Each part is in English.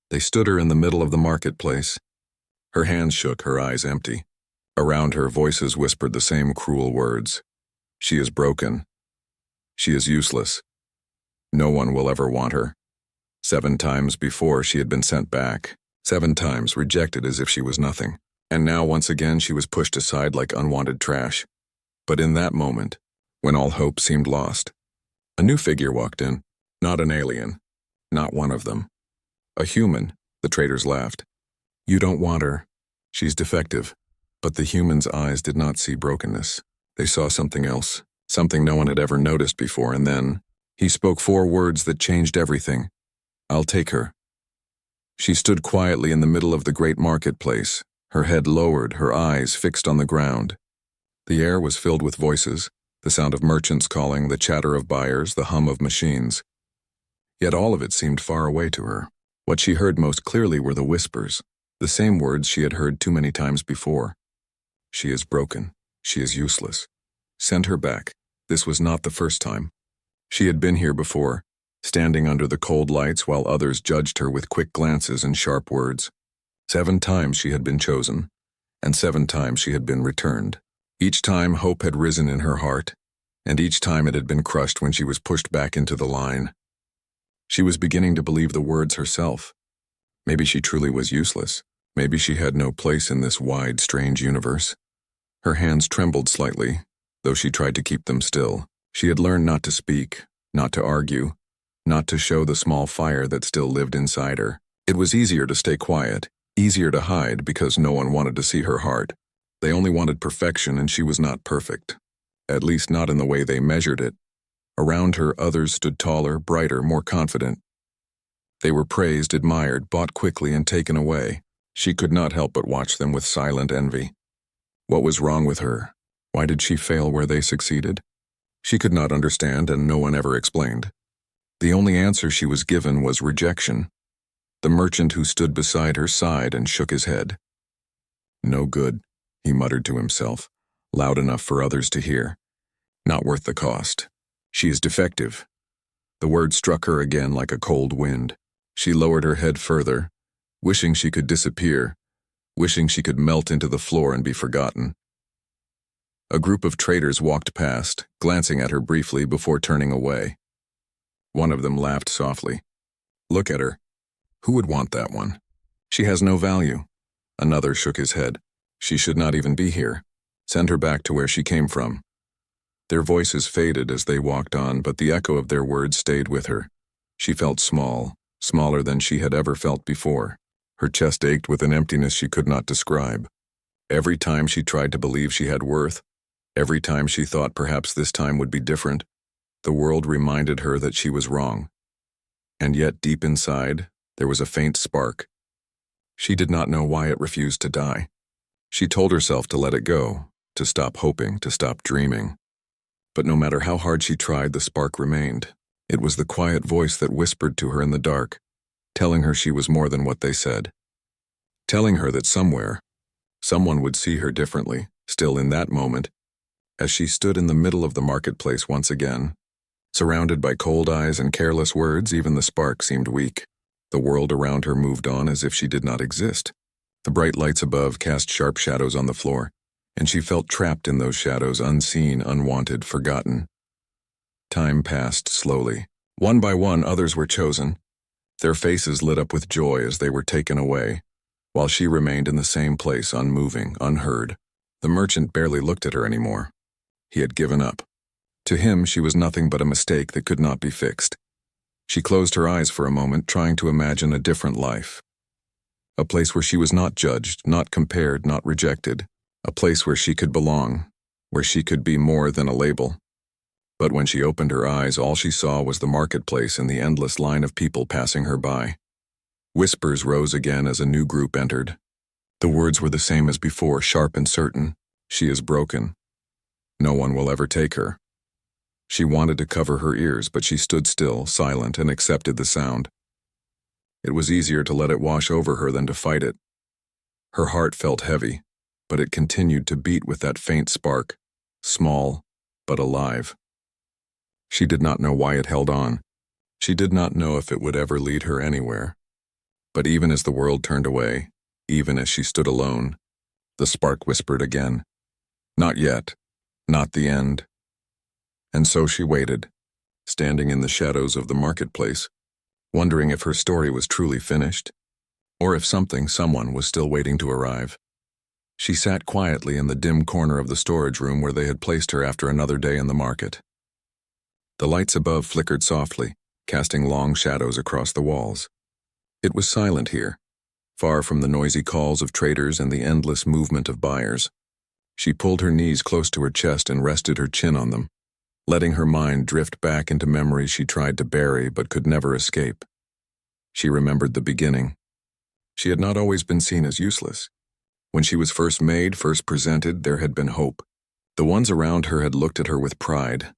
They stood her in the middle of the marketplace. Her hands shook, her eyes empty. Around her, voices whispered the same cruel words. She is broken. She is useless. No one will ever want her. 7 times before she had been sent back. 7 times rejected as if she was nothing. And now once again she was pushed aside like unwanted trash. But in that moment, when all hope seemed lost, a new figure walked in. Not an alien. Not one of them. A human. The traders laughed. You don't want her. She's defective. But the human's eyes did not see brokenness. They saw something else. Something no one had ever noticed before, and then he spoke 4 words that changed everything. I'll take her. She stood quietly in the middle of the great marketplace, her head lowered, her eyes fixed on the ground. The air was filled with voices, the sound of merchants calling, the chatter of buyers, the hum of machines. Yet all of it seemed far away to her. What she heard most clearly were the whispers, the same words she had heard too many times before. She is broken. She is useless. Send her back. This was not the first time. She had been here before, standing under the cold lights while others judged her with quick glances and sharp words. 7 times she had been chosen, and 7 times she had been returned. Each time hope had risen in her heart, and each time it had been crushed when she was pushed back into the line. She was beginning to believe the words herself. Maybe she truly was useless. Maybe she had no place in this wide, strange universe. Her hands trembled slightly, though she tried to keep them still. She had learned not to speak, not to argue, not to show the small fire that still lived inside her. It was easier to stay quiet, easier to hide because no one wanted to see her heart. They only wanted perfection, and she was not perfect. At least not in the way they measured it. Around her, others stood taller, brighter, more confident. They were praised, admired, bought quickly, and taken away. She could not help but watch them with silent envy. What was wrong with her? Why did she fail where they succeeded? She could not understand, and no one ever explained. The only answer she was given was rejection. The merchant who stood beside her sighed and shook his head. No good, he muttered to himself, loud enough for others to hear. Not worth the cost. She is defective. The word struck her again like a cold wind. She lowered her head further, wishing she could disappear, wishing she could melt into the floor and be forgotten. A group of traders walked past, glancing at her briefly before turning away. One of them laughed softly. Look at her. Who would want that one? She has no value. Another shook his head. She should not even be here. Send her back to where she came from. Their voices faded as they walked on, but the echo of their words stayed with her. She felt small, smaller than she had ever felt before. Her chest ached with an emptiness she could not describe. Every time she tried to believe she had worth, every time she thought perhaps this time would be different, the world reminded her that she was wrong. And yet deep inside, there was a faint spark. She did not know why it refused to die. She told herself to let it go, to stop hoping, to stop dreaming. But no matter how hard she tried, the spark remained. It was the quiet voice that whispered to her in the dark, telling her she was more than what they said. Telling her that somewhere, someone would see her differently, still in that moment, as she stood in the middle of the marketplace once again. Surrounded by cold eyes and careless words, even the spark seemed weak. The world around her moved on as if she did not exist. The bright lights above cast sharp shadows on the floor, and she felt trapped in those shadows, unseen, unwanted, forgotten. Time passed slowly. One by one, others were chosen. Their faces lit up with joy as they were taken away, while she remained in the same place, unmoving, unheard. The merchant barely looked at her anymore. He had given up. To him, she was nothing but a mistake that could not be fixed. She closed her eyes for a moment, trying to imagine a different life. A place where she was not judged, not compared, not rejected. A place where she could belong, where she could be more than a label. But when she opened her eyes, all she saw was the marketplace and the endless line of people passing her by. Whispers rose again as a new group entered. The words were the same as before, sharp and certain. She is broken. No one will ever take her. She wanted to cover her ears, but she stood still, silent, and accepted the sound. It was easier to let it wash over her than to fight it. Her heart felt heavy, but it continued to beat with that faint spark, small, but alive. She did not know why it held on. She did not know if it would ever lead her anywhere. But even as the world turned away, even as she stood alone, the spark whispered again, "Not yet, not the end." And so she waited, standing in the shadows of the marketplace, wondering if her story was truly finished, or if someone was still waiting to arrive. She sat quietly in the dim corner of the storage room where they had placed her after another day in the market. The lights above flickered softly, casting long shadows across the walls. It was silent here, far from the noisy calls of traders and the endless movement of buyers. She pulled her knees close to her chest and rested her chin on them, letting her mind drift back into memories she tried to bury but could never escape. She remembered the beginning. She had not always been seen as useless. When she was first made, first presented, there had been hope. The ones around her had looked at her with pride,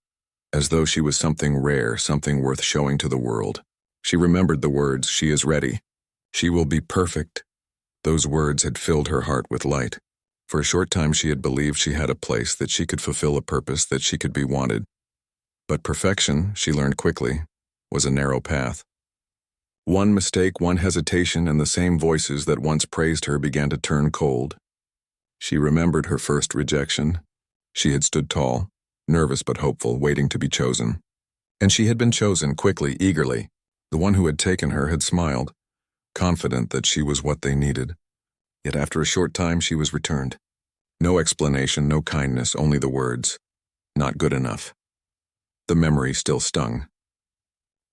as though she was something rare, something worth showing to the world. She remembered the words, "She is ready. She will be perfect." Those words had filled her heart with light. For a short time she had believed she had a place, that she could fulfill a purpose, that she could be wanted. But perfection, she learned quickly, was a narrow path. One mistake, one hesitation, and the same voices that once praised her began to turn cold. She remembered her first rejection. She had stood tall, nervous but hopeful, waiting to be chosen. And she had been chosen quickly, eagerly. The one who had taken her had smiled, confident that she was what they needed. Yet after a short time she was returned. No explanation, no kindness, only the words, "Not good enough." The memory still stung.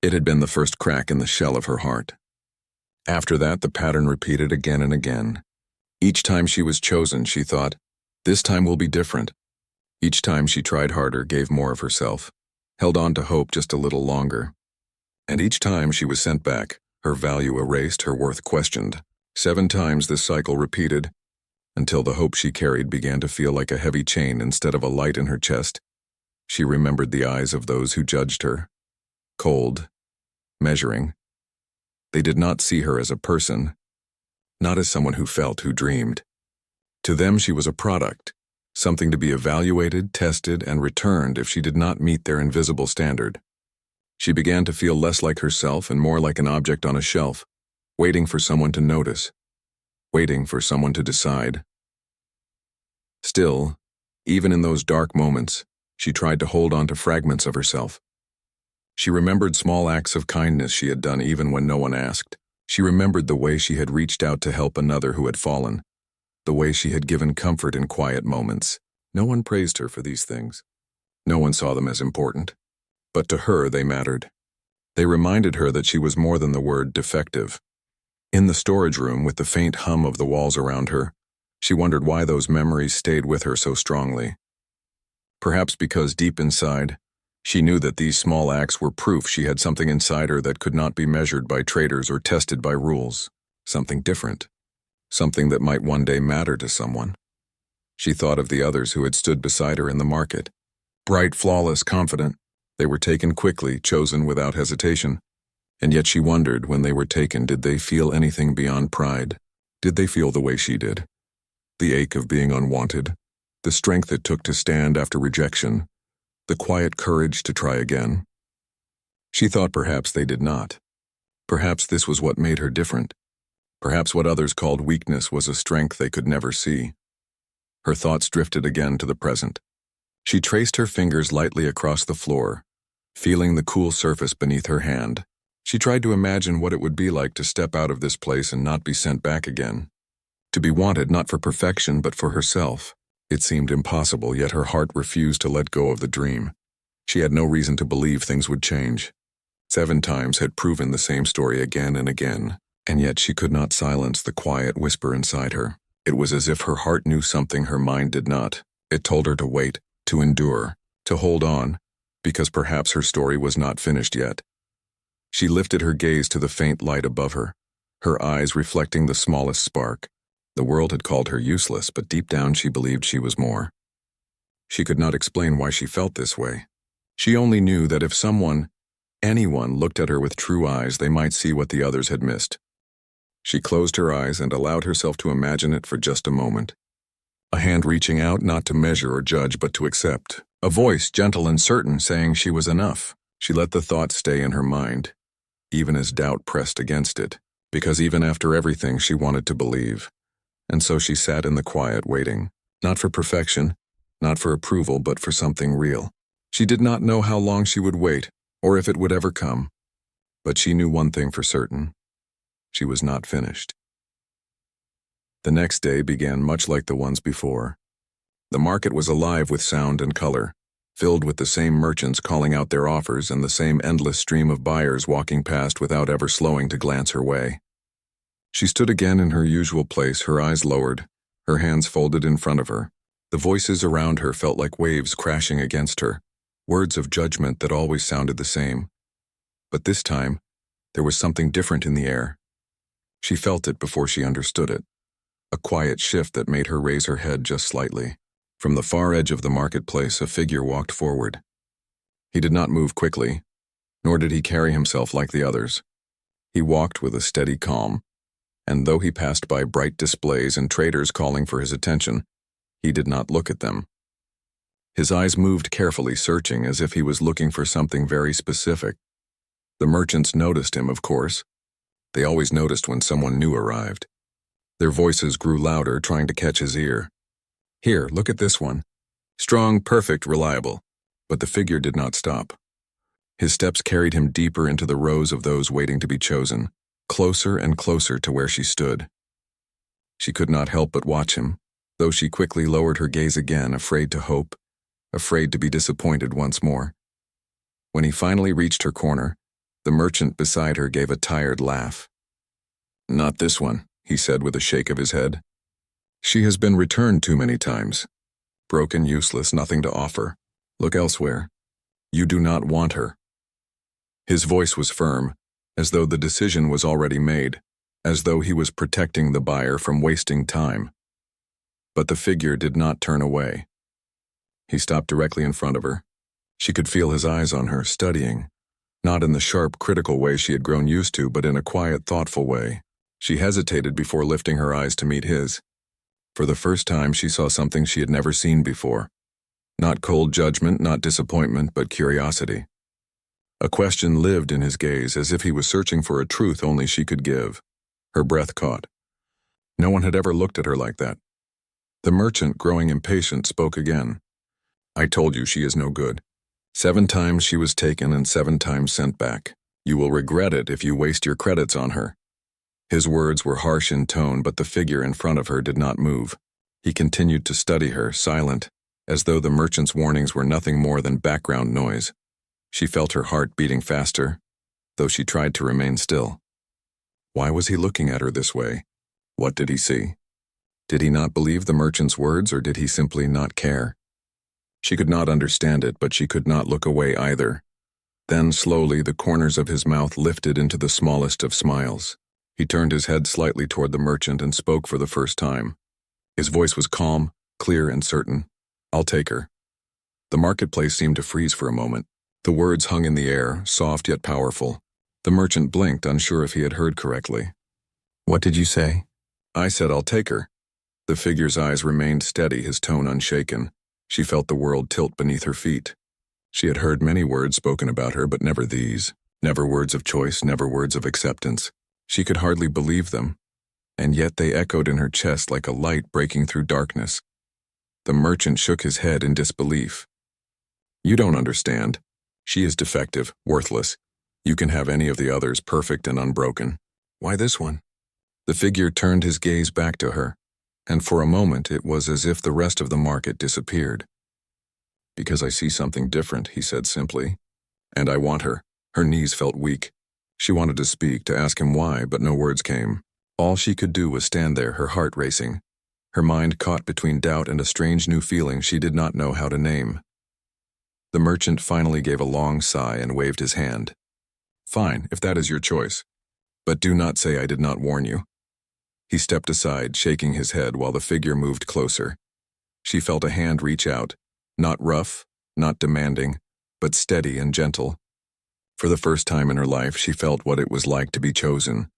It had been the first crack in the shell of her heart. After that, the pattern repeated again and again. Each time she was chosen, she thought, "This time will be different." Each time she tried harder, gave more of herself, held on to hope just a little longer. And each time she was sent back, her value erased, her worth questioned. 7 times this cycle repeated, until the hope she carried began to feel like a heavy chain instead of a light in her chest. She remembered the eyes of those who judged her. Cold, measuring. They did not see her as a person, not as someone who felt, who dreamed. To them she was a product, something to be evaluated, tested, and returned if she did not meet their invisible standard. She began to feel less like herself and more like an object on a shelf, waiting for someone to notice, waiting for someone to decide. Still, even in those dark moments, she tried to hold on to fragments of herself. She remembered small acts of kindness she had done even when no one asked. She remembered the way she had reached out to help another who had fallen, the way she had given comfort in quiet moments. No one praised her for these things. No one saw them as important. But to her, they mattered. They reminded her that she was more than the word defective. In the storage room, with the faint hum of the walls around her, she wondered why those memories stayed with her so strongly. Perhaps because deep inside, she knew that these small acts were proof she had something inside her that could not be measured by traders or tested by rules. Something different. Something that might one day matter to someone. She thought of the others who had stood beside her in the market. Bright, flawless, confident. They were taken quickly, chosen without hesitation. And yet she wondered, when they were taken, did they feel anything beyond pride? Did they feel the way she did? The ache of being unwanted. The strength it took to stand after rejection. The quiet courage to try again. She thought perhaps they did not. Perhaps this was what made her different. Perhaps what others called weakness was a strength they could never see. Her thoughts drifted again to the present. She traced her fingers lightly across the floor, feeling the cool surface beneath her hand. She tried to imagine what it would be like to step out of this place and not be sent back again. To be wanted not for perfection but for herself. It seemed impossible, yet her heart refused to let go of the dream. She had no reason to believe things would change. 7 times had proven the same story again and again, and yet she could not silence the quiet whisper inside her. It was as if her heart knew something her mind did not. It told her to wait, to endure, to hold on, because perhaps her story was not finished yet. She lifted her gaze to the faint light above her, her eyes reflecting the smallest spark. The world had called her useless, but deep down she believed she was more. She could not explain why she felt this way. She only knew that if someone, anyone, looked at her with true eyes, they might see what the others had missed. She closed her eyes and allowed herself to imagine it for just a moment. A hand reaching out, not to measure or judge, but to accept. A voice, gentle and certain, saying she was enough. She let the thought stay in her mind, even as doubt pressed against it. because even after everything she wanted to believe. And so she sat in the quiet waiting, not for perfection, not for approval, but for something real. She did not know how long she would wait, or if it would ever come. But she knew one thing for certain. She was not finished. The next day began much like the ones before. The market was alive with sound and color, filled with the same merchants calling out their offers and the same endless stream of buyers walking past without ever slowing to glance her way. She stood again in her usual place, her eyes lowered, her hands folded in front of her. The voices around her felt like waves crashing against her, words of judgment that always sounded the same. But this time, there was something different in the air. She felt it before she understood it, a quiet shift that made her raise her head just slightly. From the far edge of the marketplace, a figure walked forward. He did not move quickly, nor did he carry himself like the others. He walked with a steady calm, and though he passed by bright displays and traders calling for his attention, he did not look at them. His eyes moved carefully, searching as if he was looking for something very specific. The merchants noticed him, of course. They always noticed when someone new arrived. Their voices grew louder, trying to catch his ear. "Here, look at this one. Strong, perfect, reliable." But the figure did not stop. His steps carried him deeper into the rows of those waiting to be chosen, closer and closer to where she stood. She could not help but watch him, though she quickly lowered her gaze again, afraid to hope, afraid to be disappointed once more. When he finally reached her corner, the merchant beside her gave a tired laugh. "Not this one," he said with a shake of his head. "She has been returned too many times. Broken, useless, nothing to offer. Look elsewhere. You do not want her." His voice was firm, as though the decision was already made, as though he was protecting the buyer from wasting time. But the figure did not turn away. He stopped directly in front of her. She could feel his eyes on her, studying, not in the sharp, critical way she had grown used to, but in a quiet, thoughtful way. She hesitated before lifting her eyes to meet his. For the first time, she saw something she had never seen before. Not cold judgment, not disappointment, but curiosity. A question lived in his gaze, as if he was searching for a truth only she could give. Her breath caught. No one had ever looked at her like that. The merchant, growing impatient, spoke again. "I told you she is no good. 7 times she was taken and 7 times sent back. You will regret it if you waste your credits on her." His words were harsh in tone, but the figure in front of her did not move. He continued to study her, silent, as though the merchant's warnings were nothing more than background noise. She felt her heart beating faster, though she tried to remain still. Why was he looking at her this way? What did he see? Did he not believe the merchant's words, or did he simply not care? She could not understand it, but she could not look away either. Then, slowly, the corners of his mouth lifted into the smallest of smiles. He turned his head slightly toward the merchant and spoke for the first time. His voice was calm, clear, and certain. "I'll take her." The marketplace seemed to freeze for a moment. The words hung in the air, soft yet powerful. The merchant blinked, unsure if he had heard correctly. "What did you say?" "I said I'll take her." The figure's eyes remained steady, his tone unshaken. She felt the world tilt beneath her feet. She had heard many words spoken about her, but never these. Never words of choice, never words of acceptance. She could hardly believe them, and yet they echoed in her chest like a light breaking through darkness. The merchant shook his head in disbelief. "You don't understand. She is defective, worthless. You can have any of the others, perfect and unbroken. Why this one?" The figure turned his gaze back to her, and for a moment it was as if the rest of the market disappeared. "Because I see something different," he said simply. "And I want her." Her knees felt weak. She wanted to speak, to ask him why, but no words came. All she could do was stand there, her heart racing, her mind caught between doubt and a strange new feeling she did not know how to name. The merchant finally gave a long sigh and waved his hand. "Fine, if that is your choice. But do not say I did not warn you." He stepped aside, shaking his head while the figure moved closer. She felt a hand reach out, not rough, not demanding, but steady and gentle. For the first time in her life, she felt what it was like to be chosen.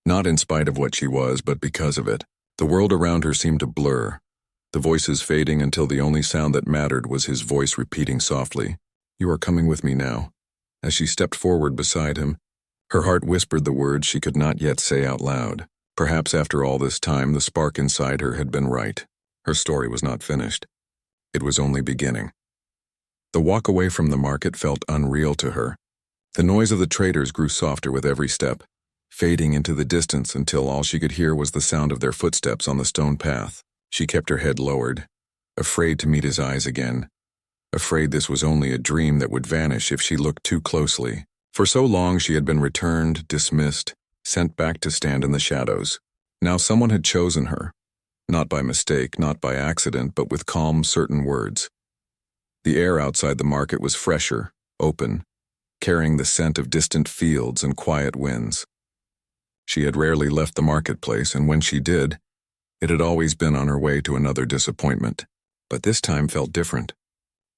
Not in spite of what she was, but because of it. The world around her seemed to blur, the voices fading until the only sound that mattered was his voice repeating softly, "You are coming with me now." As she stepped forward beside him, Her heart whispered the words she could not yet say out loud. Perhaps after all this time, the spark inside her had been right. Her story was not finished. It was only beginning. The walk away from the market felt unreal to her. The noise of the traders grew softer with every step, fading into the distance until all she could hear was the sound of their footsteps on the stone path. She kept her head lowered, afraid to meet his eyes again, afraid this was only a dream that would vanish if she looked too closely. For so long she had been returned, dismissed, sent back to stand in the shadows. Now someone had chosen her, not by mistake, not by accident, but with calm, certain words. The air outside the market was fresher, open, carrying the scent of distant fields and quiet winds. She had rarely left the marketplace, and when she did, it had always been on her way to another disappointment. But this time felt different.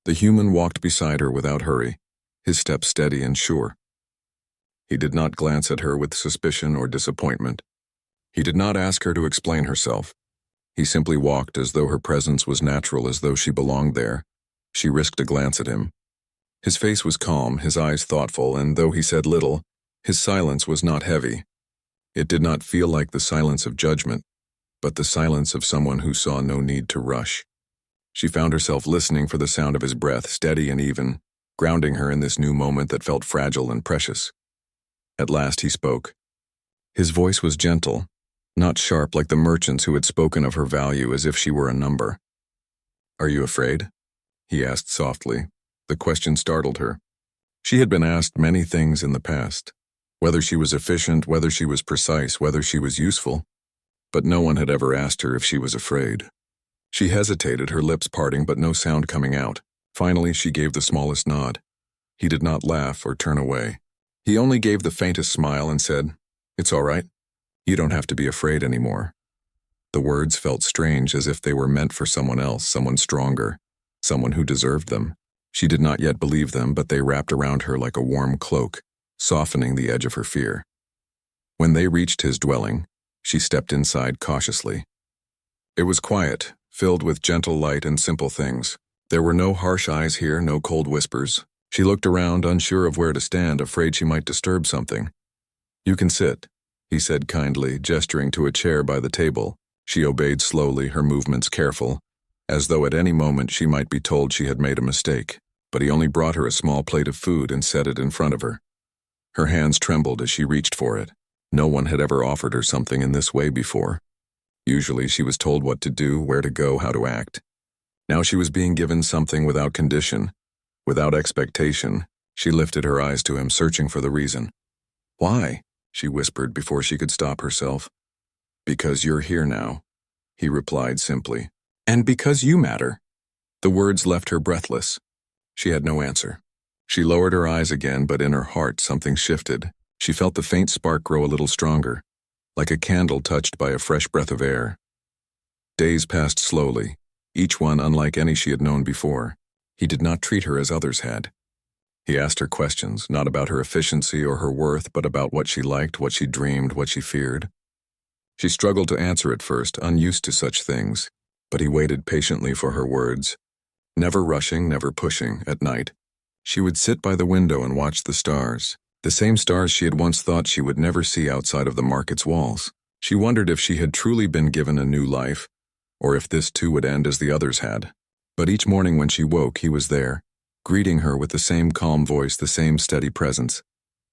The human walked beside her without hurry, his step steady and sure. He did not glance at her with suspicion or disappointment. He did not ask her to explain herself. He simply walked as though her presence was natural, as though she belonged there. She risked a glance at him. His face was calm, his eyes thoughtful, and though he said little, his silence was not heavy. It did not feel like the silence of judgment, but the silence of someone who saw no need to rush. She found herself listening for the sound of his breath, steady and even, grounding her in this new moment that felt fragile and precious. At last he spoke. His voice was gentle, not sharp like the merchants who had spoken of her value as if she were a number. "Are you afraid?" he asked softly. The question startled her. She had been asked many things in the past, whether she was efficient, whether she was precise, whether she was useful, but no one had ever asked her if she was afraid. She hesitated, her lips parting but no sound coming out. Finally, she gave the smallest nod. He did not laugh or turn away. He only gave the faintest smile and said, "It's all right. You don't have to be afraid anymore." The words felt strange, as if they were meant for someone else, someone stronger, someone who deserved them. She did not yet believe them, but they wrapped around her like a warm cloak, softening the edge of her fear. When they reached his dwelling, she stepped inside cautiously. It was quiet, filled with gentle light and simple things. There were no harsh eyes here, no cold whispers. She looked around, unsure of where to stand, afraid she might disturb something. "You can sit," he said kindly, gesturing to a chair by the table. She obeyed slowly, her movements careful, as though at any moment she might be told she had made a mistake. But he only brought her a small plate of food and set it in front of her. Her hands trembled as she reached for it. No one had ever offered her something in this way before. Usually she was told what to do, where to go, how to act. Now she was being given something without condition, without expectation. She lifted her eyes to him, searching for the reason. "Why?" she whispered before she could stop herself. "Because you're here now," he replied simply. "And because you matter." The words left her breathless. She had no answer. She lowered her eyes again, but in her heart something shifted. She felt the faint spark grow a little stronger, like a candle touched by a fresh breath of air. Days passed slowly, each one unlike any she had known before. He did not treat her as others had. He asked her questions, not about her efficiency or her worth, but about what she liked, what she dreamed, what she feared. She struggled to answer at first, unused to such things, but he waited patiently for her words. Never rushing, never pushing. At night, she would sit by the window and watch the stars, the same stars she had once thought she would never see outside of the market's walls. She wondered if she had truly been given a new life, or if this too would end as the others had. But each morning when she woke, he was there, greeting her with the same calm voice, the same steady presence.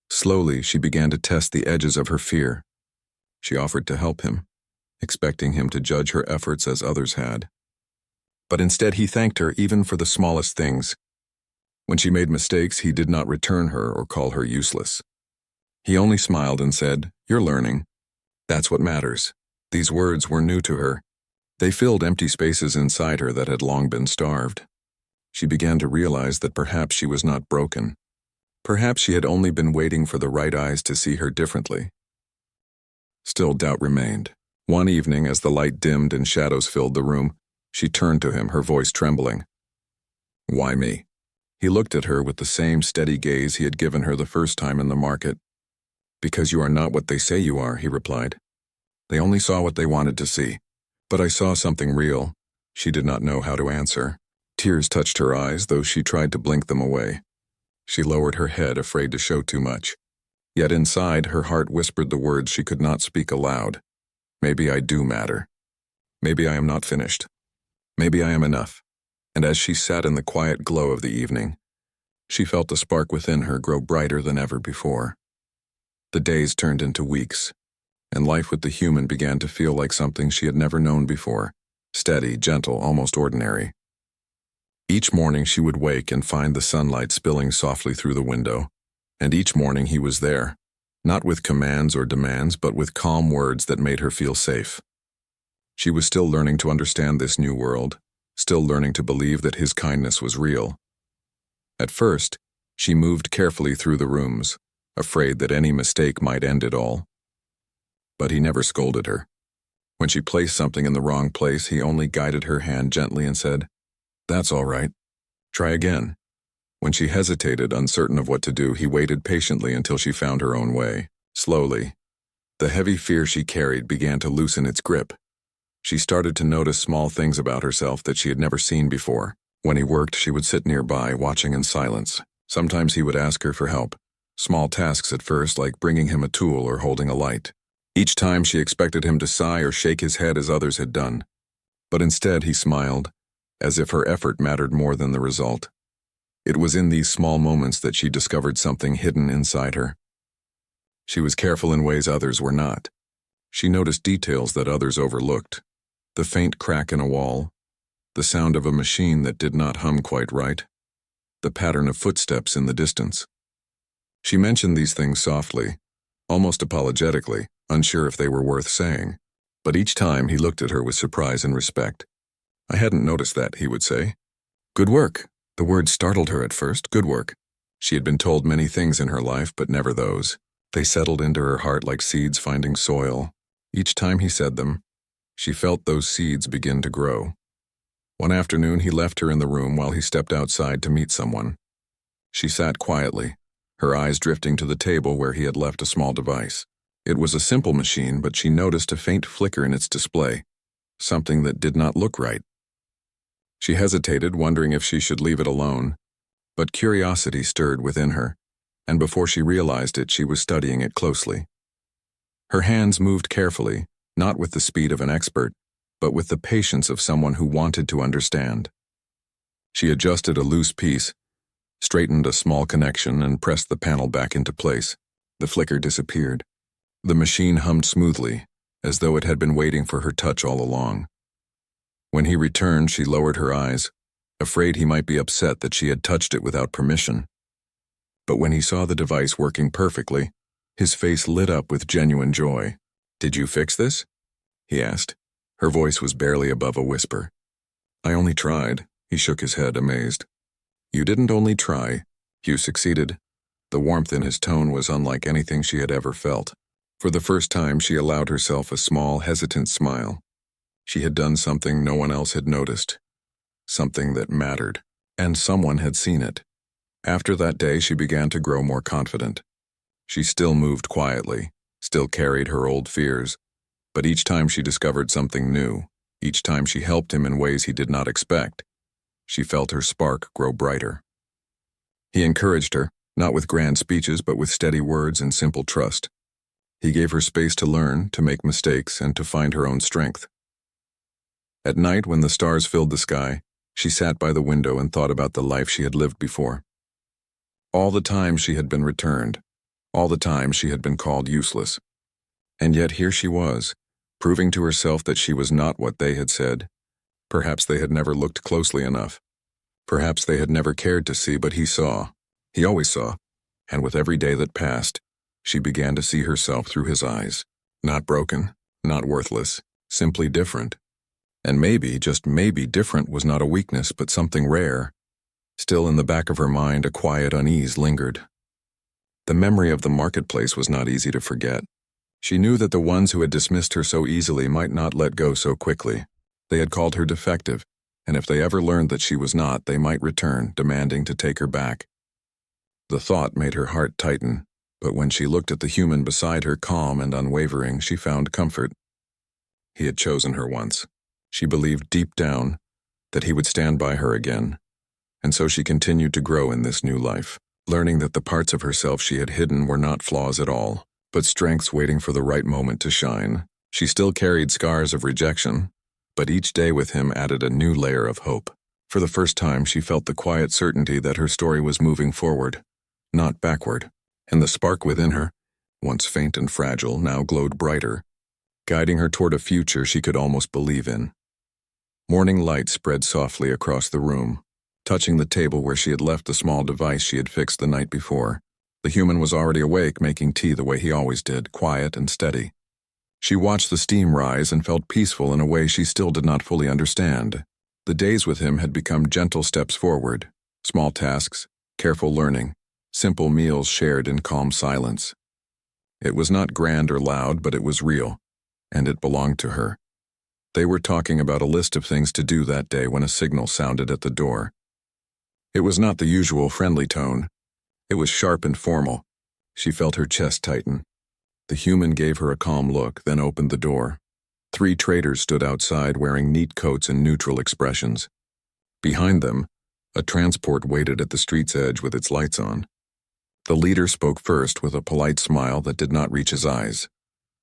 Slowly, she began to test the edges of her fear. She offered to help him, expecting him to judge her efforts as others had. But instead he thanked her even for the smallest things. When she made mistakes, he did not return her or call her useless. He only smiled and said, "You're learning. That's what matters." These words were new to her. They filled empty spaces inside her that had long been starved. She began to realize that perhaps she was not broken. Perhaps she had only been waiting for the right eyes to see her differently. Still, doubt remained. One evening, as the light dimmed and shadows filled the room, she turned to him, her voice trembling. "Why me?" He looked at her with the same steady gaze he had given her the first time in the market. "Because you are not what they say you are," he replied. "They only saw what they wanted to see. But I saw something real." She did not know how to answer. Tears touched her eyes, though she tried to blink them away. She lowered her head, afraid to show too much. Yet inside, her heart whispered the words she could not speak aloud. Maybe I do matter. Maybe I am not finished. Maybe I am enough. And as she sat in the quiet glow of the evening, she felt the spark within her grow brighter than ever before. The days turned into weeks, and life with the human began to feel like something she had never known before, steady, gentle, almost ordinary. Each morning she would wake and find the sunlight spilling softly through the window, and each morning he was there, not with commands or demands, but with calm words that made her feel safe. She was still learning to understand this new world, still learning to believe that his kindness was real. At first, she moved carefully through the rooms, afraid that any mistake might end it all. But he never scolded her. When she placed something in the wrong place, he only guided her hand gently and said, "That's all right. Try again." When she hesitated, uncertain of what to do, he waited patiently until she found her own way. Slowly, the heavy fear she carried began to loosen its grip. She started to notice small things about herself that she had never seen before. When he worked, she would sit nearby, watching in silence. Sometimes he would ask her for help. Small tasks at first, like bringing him a tool or holding a light. Each time she expected him to sigh or shake his head as others had done. But instead he smiled, as if her effort mattered more than the result. It was in these small moments that she discovered something hidden inside her. She was careful in ways others were not. She noticed details that others overlooked. The faint crack in a wall, the sound of a machine that did not hum quite right, the pattern of footsteps in the distance. She mentioned these things softly, almost apologetically, unsure if they were worth saying. But each time he looked at her with surprise and respect. "I hadn't noticed that," he would say. "Good work." The word startled her at first. Good work. She had been told many things in her life, but never those. They settled into her heart like seeds finding soil. Each time he said them, she felt those seeds begin to grow. One afternoon he left her in the room while he stepped outside to meet someone. She sat quietly, her eyes drifting to the table where he had left a small device. It was a simple machine, but she noticed a faint flicker in its display, something that did not look right. She hesitated, wondering if she should leave it alone, but curiosity stirred within her, and before she realized it, she was studying it closely. Her hands moved carefully, not with the speed of an expert, but with the patience of someone who wanted to understand. She adjusted a loose piece, straightened a small connection, and pressed the panel back into place. The flicker disappeared. The machine hummed smoothly, as though it had been waiting for her touch all along. When he returned, she lowered her eyes, afraid he might be upset that she had touched it without permission. But when he saw the device working perfectly, his face lit up with genuine joy. "Did you fix this?" he asked. Her voice was barely above a whisper. "I only tried." He shook his head, amazed. "You didn't only try. You succeeded." The warmth in his tone was unlike anything she had ever felt. For the first time, she allowed herself a small, hesitant smile. She had done something no one else had noticed, something that mattered, and someone had seen it. After that day, she began to grow more confident. She still moved quietly, still carried her old fears, but each time she discovered something new, each time she helped him in ways he did not expect, she felt her spark grow brighter. He encouraged her, not with grand speeches, but with steady words and simple trust. He gave her space to learn, to make mistakes, and to find her own strength. At night, when the stars filled the sky, she sat by the window and thought about the life she had lived before. All the time she had been returned, all the time she had been called useless. And yet here she was, proving to herself that she was not what they had said. Perhaps they had never looked closely enough. Perhaps they had never cared to see, but he saw. He always saw. And with every day that passed, she began to see herself through his eyes. Not broken, not worthless, simply different. And maybe, just maybe, different was not a weakness, but something rare. Still in the back of her mind, a quiet unease lingered. The memory of the marketplace was not easy to forget. She knew that the ones who had dismissed her so easily might not let go so quickly. They had called her defective, and if they ever learned that she was not, they might return, demanding to take her back. The thought made her heart tighten, but when she looked at the human beside her, calm and unwavering, she found comfort. He had chosen her once. She believed deep down that he would stand by her again, and so she continued to grow in this new life. learning that the parts of herself she had hidden were not flaws at all, but strengths waiting for the right moment to shine. She still carried scars of rejection, but each day with him added a new layer of hope. For the first time, she felt the quiet certainty that her story was moving forward, not backward, and the spark within her, once faint and fragile, now glowed brighter, guiding her toward a future she could almost believe in. Morning light spread softly across the room, touching the table where she had left the small device she had fixed the night before. The human was already awake, making tea the way he always did, quiet and steady. She watched the steam rise and felt peaceful in a way she still did not fully understand. The days with him had become gentle steps forward, small tasks, careful learning, simple meals shared in calm silence. It was not grand or loud, but it was real, and it belonged to her. They were talking about a list of things to do that day when a signal sounded at the door. It was not the usual friendly tone. It was sharp and formal. She felt her chest tighten. The human gave her a calm look, then opened the door. 3 traders stood outside wearing neat coats and neutral expressions. Behind them, a transport waited at the street's edge with its lights on. The leader spoke first with a polite smile that did not reach his eyes.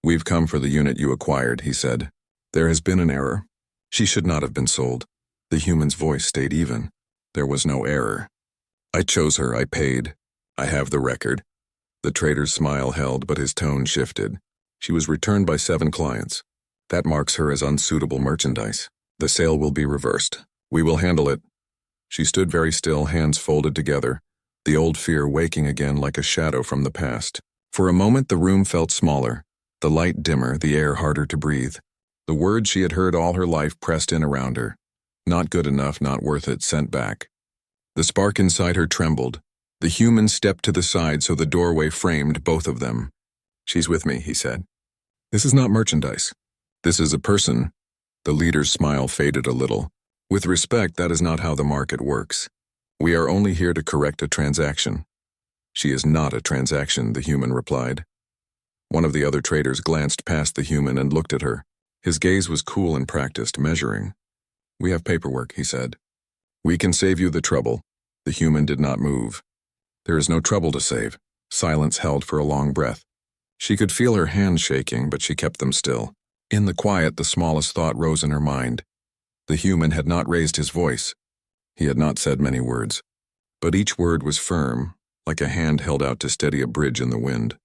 "We've come for the unit you acquired," he said. "There has been an error. She should not have been sold." The human's voice stayed even. "There was no error. I chose her, I paid. I have the record." The trader's smile held, but his tone shifted. "She was returned by 7 clients. That marks her as unsuitable merchandise. The sale will be reversed. We will handle it." She stood very still, hands folded together, the old fear waking again like a shadow from the past. For a moment the room felt smaller, the light dimmer, the air harder to breathe. The words she had heard all her life pressed in around her. Not good enough, not worth it, sent back. The spark inside her trembled. The human stepped to the side so the doorway framed both of them. "She's with me," he said. "This is not merchandise. This is a person." The leader's smile faded a little. "With respect, that is not how the market works. We are only here to correct a transaction." "She is not a transaction," the human replied. One of the other traders glanced past the human and looked at her. His gaze was cool and practiced, measuring. "We have paperwork," he said. "We can save you the trouble." The human did not move. "There is no trouble to save." Silence held for a long breath. She could feel her hands shaking, but she kept them still. In the quiet, the smallest thought rose in her mind. The human had not raised his voice. He had not said many words. But each word was firm, like a hand held out to steady a bridge in the wind.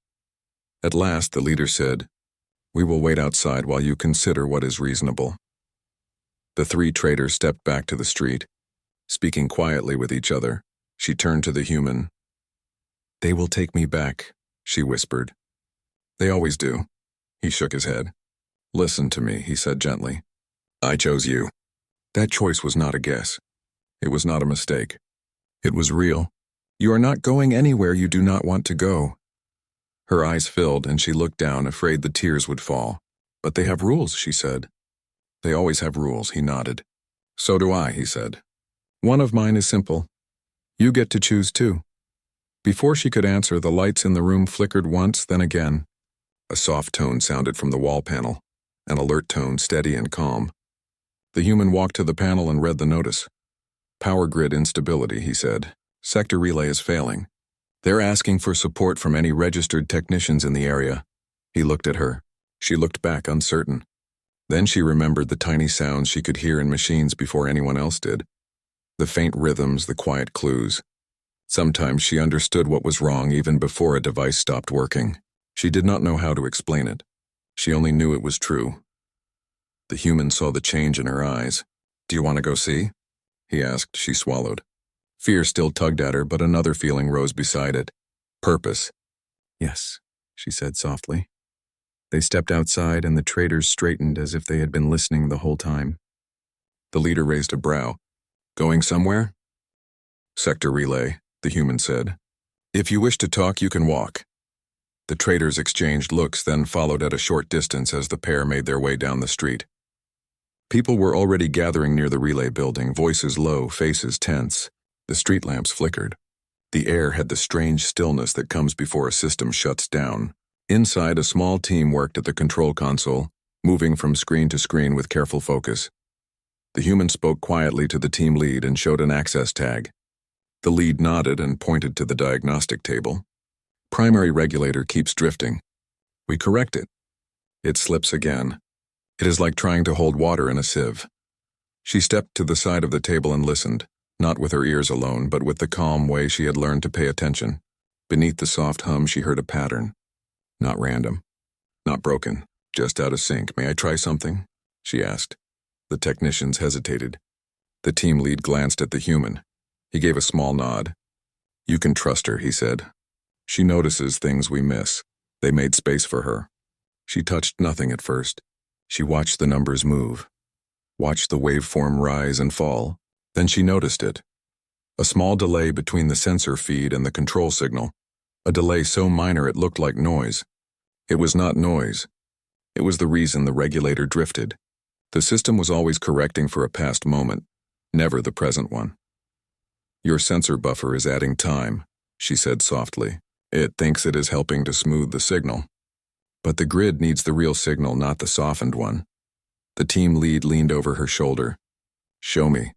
At last, the leader said, "We will wait outside while you consider what is reasonable." The 3 traders stepped back to the street. Speaking quietly with each other, she turned to the human. "They will take me back," she whispered. "They always do." He shook his head. "Listen to me," he said gently. "I chose you. That choice was not a guess. It was not a mistake. It was real. You are not going anywhere you do not want to go." Her eyes filled and she looked down, afraid the tears would fall. "But they have rules," she said. "They always have rules," he nodded. "So do I," he said. "One of mine is simple. You get to choose too." Before she could answer, the lights in the room flickered once, then again. A soft tone sounded from the wall panel, an alert tone, steady and calm. The human walked to the panel and read the notice. "Power grid instability," he said. "Sector relay is failing. They're asking for support from any registered technicians in the area." He looked at her. She looked back, uncertain. Then she remembered the tiny sounds she could hear in machines before anyone else did. The faint rhythms, the quiet clues. Sometimes she understood what was wrong even before a device stopped working. She did not know how to explain it. She only knew it was true. The human saw the change in her eyes. "Do you want to go see?" he asked. She swallowed. Fear still tugged at her, but another feeling rose beside it. Purpose. "Yes," she said softly. They stepped outside and the traders straightened as if they had been listening the whole time. The leader raised a brow. "Going somewhere?" "Sector relay," the human said. "If you wish to talk, you can walk." The traders exchanged looks, then followed at a short distance as the pair made their way down the street. People were already gathering near the relay building, voices low, faces tense. The street lamps flickered. The air had the strange stillness that comes before a system shuts down. Inside, a small team worked at the control console, moving from screen to screen with careful focus. The human spoke quietly to the team lead and showed an access tag. The lead nodded and pointed to the diagnostic table. Primary regulator keeps drifting. We correct it. It slips again. It is like trying to hold water in a sieve. She stepped to the side of the table and listened, not with her ears alone, but with the calm way she had learned to pay attention. Beneath the soft hum, she heard a pattern. Not random. Not broken. Just out of sync. May I try something? She asked. The technicians hesitated. The team lead glanced at the human. He gave a small nod. You can trust her, he said. She notices things we miss. They made space for her. She touched nothing at first. She watched the numbers move. Watched the waveform rise and fall. Then she noticed it. A small delay between the sensor feed and the control signal. A delay so minor it looked like noise. It was not noise. It was the reason the regulator drifted. The system was always correcting for a past moment, never the present one. Your sensor buffer is adding time, she said softly. It thinks it is helping to smooth the signal. But the grid needs the real signal, not the softened one. The team lead leaned over her shoulder. Show me.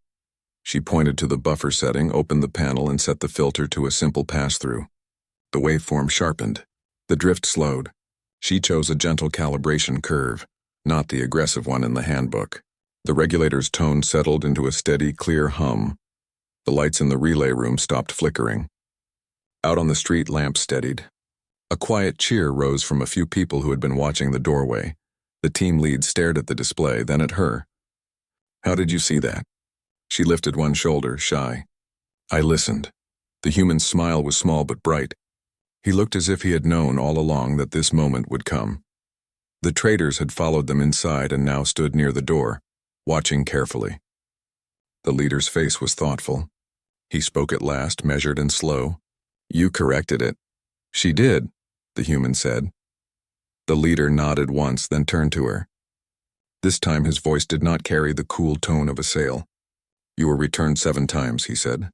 She pointed to the buffer setting, opened the panel, and set the filter to a simple pass-through. The waveform sharpened. The drift slowed. She chose a gentle calibration curve, not the aggressive one in the handbook. The regulator's tone settled into a steady, clear hum. The lights in the relay room stopped flickering. Out on the street, lamps steadied. A quiet cheer rose from a few people who had been watching the doorway. The team lead stared at the display, then at her. How did you see that? She lifted one shoulder, shy. I listened. The human's smile was small but bright. He looked as if he had known all along that this moment would come. The traders had followed them inside and now stood near the door, watching carefully. The leader's face was thoughtful. He spoke at last, measured and slow. You corrected it. She did, the human said. The leader nodded once, then turned to her. This time his voice did not carry the cool tone of a sale. You were returned 7 times, he said.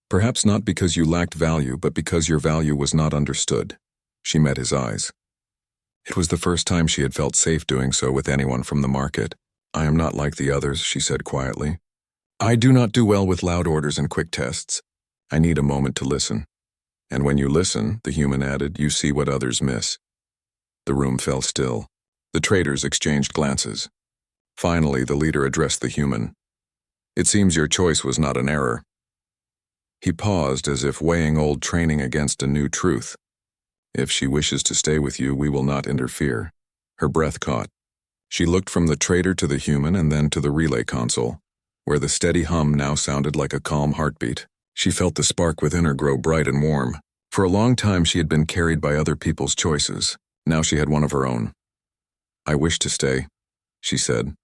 Perhaps not because you lacked value, but because your value was not understood. She met his eyes. It was the first time she had felt safe doing so with anyone from the market. I am not like the others, she said quietly. I do not do well with loud orders and quick tests. I need a moment to listen. And when you listen, the human added, you see what others miss. The room fell still. The traders exchanged glances. Finally, the leader addressed the human. It seems your choice was not an error. He paused as if weighing old training against a new truth. If she wishes to stay with you, we will not interfere. Her breath caught. She looked from the trader to the human and then to the relay console, where the steady hum now sounded like a calm heartbeat. She felt the spark within her grow bright and warm. For a long time she had been carried by other people's choices. Now she had one of her own. I wish to stay, she said.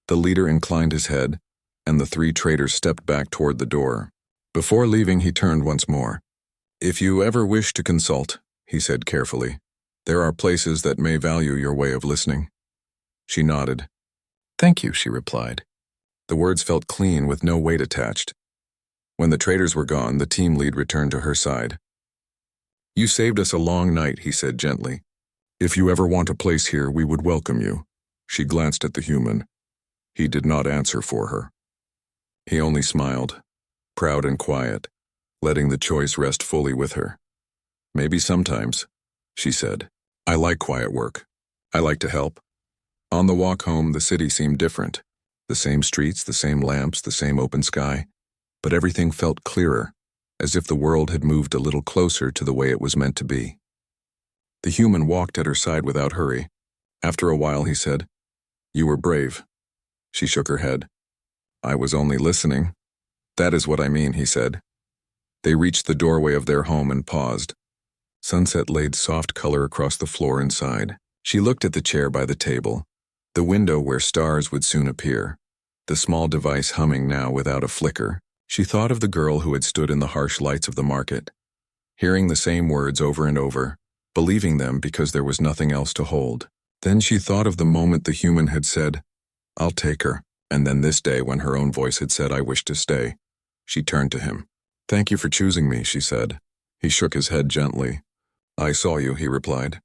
The leader inclined his head, and the 3 traders stepped back toward the door. Before leaving, he turned once more. If you ever wish to consult, he said carefully, there are places that may value your way of listening. She nodded. Thank you, she replied. The words felt clean with no weight attached. When the traders were gone, the team lead returned to her side. You saved us a long night, he said gently. If you ever want a place here, we would welcome you. She glanced at the human. He did not answer for her. He only smiled, proud and quiet, letting the choice rest fully with her. Maybe sometimes, she said. I like quiet work. I like to help. On the walk home, the city seemed different. The same streets, the same lamps, the same open sky. But everything felt clearer, as if the world had moved a little closer to the way it was meant to be. The human walked at her side without hurry. After a while, he said, You were brave. She shook her head. I was only listening. That is what I mean, he said. They reached the doorway of their home and paused. Sunset laid soft color across the floor inside. She looked at the chair by the table, the window where stars would soon appear, the small device humming now without a flicker. She thought of the girl who had stood in the harsh lights of the market, hearing the same words over and over, believing them because there was nothing else to hold. Then she thought of the moment the human had said, I'll take her, and then this day when her own voice had said, I wish to stay. She turned to him. Thank you for choosing me, she said. He shook his head gently. I saw you, he replied.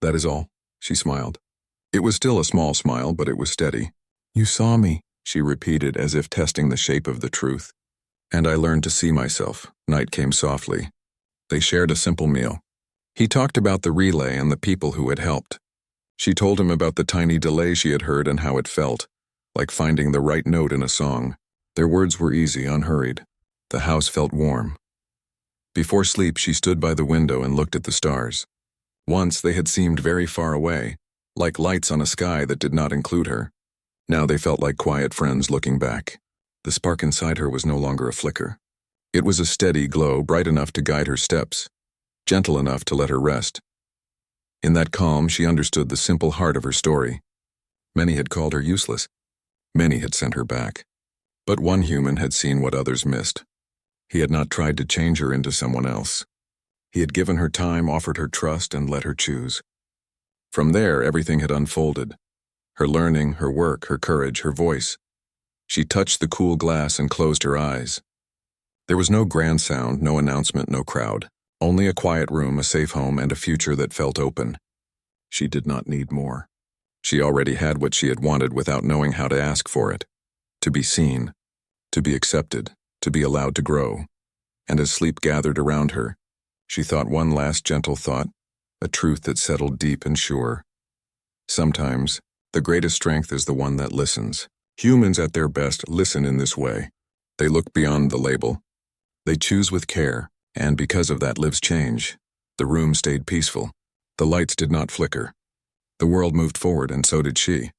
That is all, she smiled. It was still a small smile, but it was steady. You saw me, she repeated as if testing the shape of the truth. And I learned to see myself. Night came softly. They shared a simple meal. He talked about the relay and the people who had helped. She told him about the tiny delay she had heard and how it felt, like finding the right note in a song. Their words were easy, unhurried. The house felt warm. Before sleep, she stood by the window and looked at the stars. Once they had seemed very far away, like lights on a sky that did not include her. Now they felt like quiet friends looking back. The spark inside her was no longer a flicker. It was a steady glow, bright enough to guide her steps, gentle enough to let her rest. In that calm, she understood the simple heart of her story. Many had called her useless. Many had sent her back. But one human had seen what others missed. He had not tried to change her into someone else. He had given her time, offered her trust, and let her choose. From there, everything had unfolded. Her learning, her work, her courage, her voice. She touched the cool glass and closed her eyes. There was no grand sound, no announcement, no crowd. Only a quiet room, a safe home, and a future that felt open. She did not need more. She already had what she had wanted without knowing how to ask for it. To be seen, to be accepted, to be allowed to grow. And as sleep gathered around her, she thought one last gentle thought, a truth that settled deep and sure. Sometimes, the greatest strength is the one that listens. Humans at their best listen in this way. They look beyond the label. They choose with care, and because of that lives change. The room stayed peaceful. The lights did not flicker. The world moved forward, and so did she.